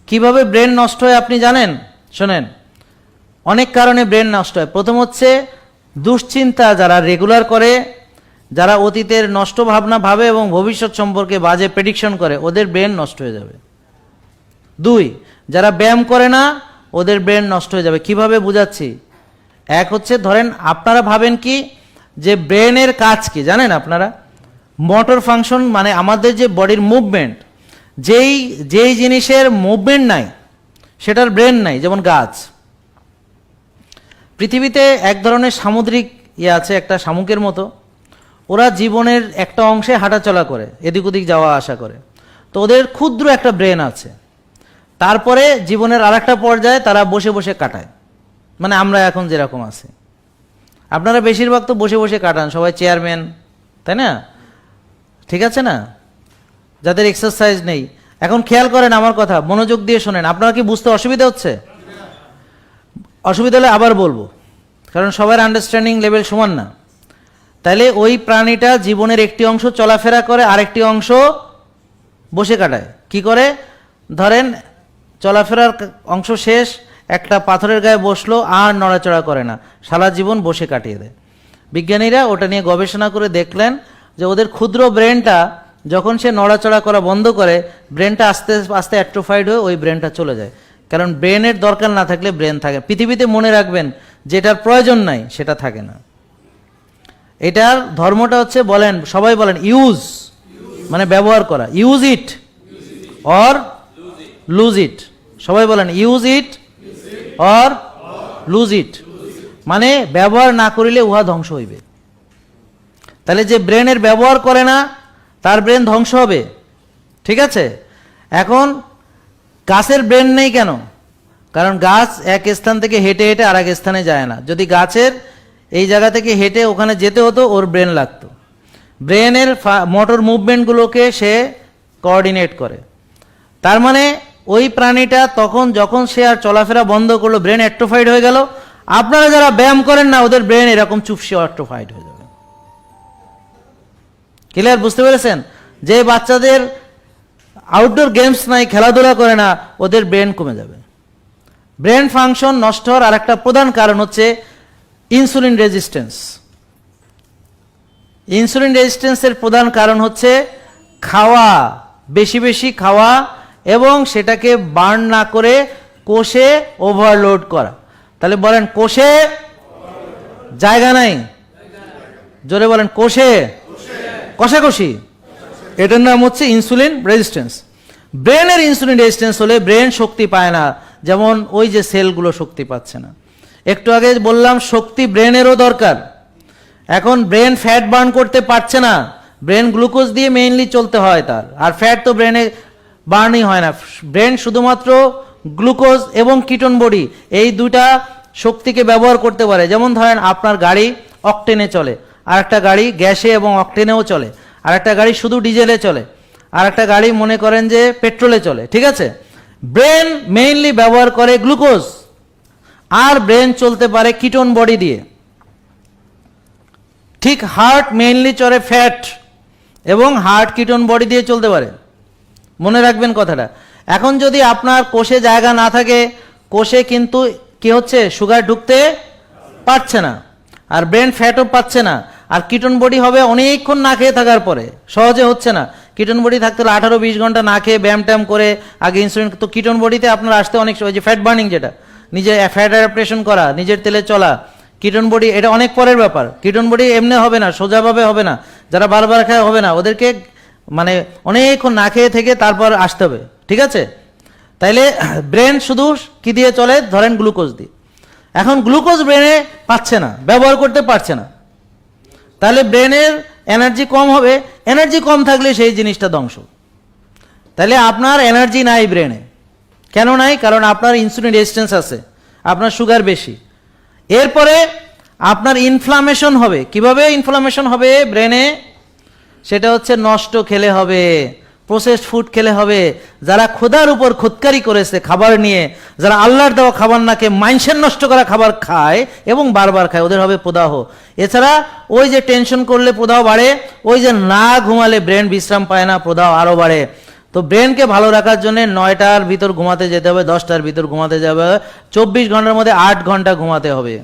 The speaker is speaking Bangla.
কিভাবে ব্রেন নষ্ট হয় আপনি জানেন? শোনেন, অনেক কারণে ব্রেন নষ্ট হয়। প্রথম হচ্ছে দুশ্চিন্তা যারা রেগুলার করে, যারা অতীতের নষ্ট ভাবনা ভাবে এবং ভবিষ্যৎ সম্পর্কে বাজে প্রেডিকশন করে, ওদের ব্রেন নষ্ট হয়ে যাবে। 2, যারা ব্যায়াম করে না, ওদের ব্রেন নষ্ট হয়ে যাবে। কিভাবে বুঝাচ্ছি? এক হচ্ছে, ধরেন আপনারা ভাবেন কি যে ব্রেনের কাজ কি জানেন আপনারা? মোটর ফাংশন, মানে আমাদের যে বডির মুভমেন্ট, যেই জিনিসের মুভমেন্ট নাই সেটার ব্রেন নাই। যেমন গাছ। পৃথিবীতে এক ধরনের সামুদ্রিক আছে, একটা শামুকের মতো। ওরা জীবনের একটা অংশে হাঁটাচলা করে, এদিক ওদিক যাওয়া আসা করে, তো ওদের ক্ষুদ্র একটা ব্রেন আছে। তারপরে জীবনের আরেকটা পর্যায়ে তারা বসে বসে কাটায়, মানে আমরা এখন যেরকম আছি। আপনারা বেশিরভাগ তো বসে বসে কাটান, সবাই চেয়ারম্যান, তাই না? ঠিক আছে না? যাদের এক্সারসাইজ নেই। এখন খেয়াল করেন আমার কথা, মনোযোগ দিয়ে শোনেন। আপনারা কি বুঝতে অসুবিধা হচ্ছে? অসুবিধা হলে আবার বলবো, কারণ সবার আন্ডারস্ট্যান্ডিং লেভেল সমান না। তাইলে ওই প্রাণীটা জীবনের একটি অংশ চলাফেরা করে, আরেকটি অংশ বসে কাটায়। কি করে? ধরেন চলাফেরার অংশ শেষ, একটা পাথরের গায়ে বসলো, আর নড়াচড়া করে না, সারা জীবন বসে কাটিয়ে দেয়। বিজ্ঞানীরা ওটা নিয়ে গবেষণা করে দেখলেন যে ওদের ক্ষুদ্র ব্রেনটা যখন সে নড়াচড়া করা বন্ধ করে, ব্রেনটা আস্তে আস্তে অ্যাট্রোফাইড হয়ে ওই ব্রেনটা চলে যায়। কারণ ব্রেনের দরকার না থাকলে ব্রেন থাকে। পৃথিবীতে মনে রাখবেন, যেটার প্রয়োজন নাই সেটা থাকে না। এটার ধর্মটা হচ্ছে, বলেন সবাই বলেন, ইউজ, মানে ব্যবহার করা। Use it or lose it. সবাই বলেন use it or lose it, মানে ব্যবহার না করিলে উহা ধ্বংস হইবে। তাহলে যে ব্রেনের ব্যবহার করে না তার ব্রেন ধ্বংস হবে। ঠিক আছে? এখন গাছের ব্রেন নেই কেন? কারণ গাছ এক স্থান থেকে হেঁটে হেঁটে আর এক স্থানে যায় না। যদি গাছের এই জায়গা থেকে হেঁটে ওখানে যেতে হতো, ওর ব্রেন লাগতো। ব্রেনের মোটর মুভমেন্টগুলোকে সে কোঅর্ডিনেট করে। তার মানে ওই প্রাণীটা তখন যখন সে আর চলাফেরা বন্ধ করলো, ব্রেন অ্যাট্রোফাইড হয়ে গেল। আপনারা যারা ব্যায়াম করেন না, ওদের ব্রেন এরকম চুপসে অ্যাট্রোফাইড হয়ে যাবে। ক্লিয়ার? বুঝতে পেরেছেন? যে বাচ্চাদের আউটডোর গেমস নাই, খেলাধুলা করে না, ওদের ব্রেন কমে যাবে। ব্রেন ফাংশন নষ্ট হওয়ার আরেকটা প্রধান কারণ হচ্ছে ইনসুলিন রেজিস্ট্যান্স। ইনসুলিন রেজিস্ট্যান্সের প্রধান কারণ হচ্ছে খাওয়া, বেশি বেশি খাওয়া, এবং সেটাকে বার্ন না করে কোষে ওভারলোড করা। তাহলে বলেন, কোষে জায়গা নাই। জোরে বলেন, কোষে কষাকষি। এটার নাম হচ্ছে ইনসুলিন রেজিস্ট্যান্স। ব্রেনের ইনসুলিন রেজিস্ট্যান্স হলে ব্রেন শক্তি পায় না, যেমন ওই যে সেলগুলো শক্তি পাচ্ছে না। একটু আগে বললাম শক্তি ব্রেনেরও দরকার। এখন ব্রেন ফ্যাট বার্ন করতে পারছে না, ব্রেন গ্লুকোজ দিয়ে মেইনলি চলতে হয় তার, আর ফ্যাট তো ব্রেনে বার্নই হয় না। ব্রেন শুধুমাত্র গ্লুকোজ এবং কিটোন বডি, এই দুইটা শক্তিকে ব্যবহার করতে পারে। যেমন ধরেন আপনার গাড়ি অকটেনে চলে, আর একটা গাড়ি গ্যাসে এবং অকটেনেও চলে, আর একটা গাড়ি শুধু ডিজেলে চলে, আর একটা গাড়ি মনে করেন যে পেট্রোলে চলে। ঠিক আছে? ব্রেন মেইনলি ব্যবহার করে গ্লুকোজ, আর ব্রেন চলতে পারে কিটোন বডি দিয়ে। ঠিক হার্ট মেইনলি চলে ফ্যাট, এবং হার্ট কিটোন বডি দিয়ে চলতে পারে। মনে রাখবেন কথাটা। এখন যদি আপনার কোষে জায়গা না থাকে, কোষে কিন্তু কি হচ্ছে, সুগার ঢুকতে পারছে না, আর ব্রেন ফ্যাটও পাচ্ছে না, আর কিটোন বডি হবে অনেকক্ষণ না খেয়ে থাকার পরে, সহজে হচ্ছে না। কিটোন বডি থাকতে হলে 18-20 ঘন্টা না খেয়ে ব্যায়াম ট্যাম করে আগে ইনসুলিন। তো কিটোন বডিতে আপনার আসতে অনেক সময়, যে ফ্যাট বার্নিং, যেটা নিজে ফ্যাট অ্যাডাপ্টেশন করা, নিজের তেলে চলা, কিটোন বডি এটা অনেক পরের ব্যাপার। কিটোন বডি এমনি হবে না, সোজাভাবে হবে না, যারা বারবার খায় হবে না, ওদেরকে মানে অনেকক্ষণ না খেয়ে থেকে তারপর আসতে হবে। ঠিক আছে? তাইলে ব্রেন শুধু কি দিয়ে চলে? ধরেন গ্লুকোজ দিয়ে। এখন গ্লুকোজ ব্রেনে পাচ্ছে না, ব্যবহার করতে পারছে না, তাহলে ব্রেনের এনার্জি কম হবে। এনার্জি কম থাকলে সেই জিনিসটা ধ্বংস। তাহলে আপনার এনার্জি নাই ব্রেনে। কেন নাই? কারণ আপনার ইনসুলিন রেজিস্ট্যান্স আছে, আপনার সুগার বেশি। এরপরে আপনার ইনফ্লামেশন হবে। কিভাবে ইনফ্লামেশন হবে ব্রেনে? সেটা হচ্ছে নষ্ট খেলে হবে, প্রসেসড ফুড খেলে হবে। যারা খোদার উপর খুদকারি করেছে খাবার নিয়ে, যারা আল্লাহর দেওয়া খাবার না খেয়ে মাইন্ডসেট নষ্ট করা খাবার খায় এবং বারবার খায়, ওদের হবে প্রদাহ। এছাড়া ওই যে টেনশন করলে প্রদাহ বাড়ে, ওই যে না ঘুমালে ব্রেন বিশ্রাম পায় না, প্রদাহ আরও বাড়ে। তো ব্রেনকে ভালো রাখার জন্য 9টার ভিতর ঘুমাতে যেতে হবে, 10টার ভিতর ঘুমাতে যাবে, 24 ঘন্টার মধ্যে 8 ঘন্টা ঘুমাতে হবে।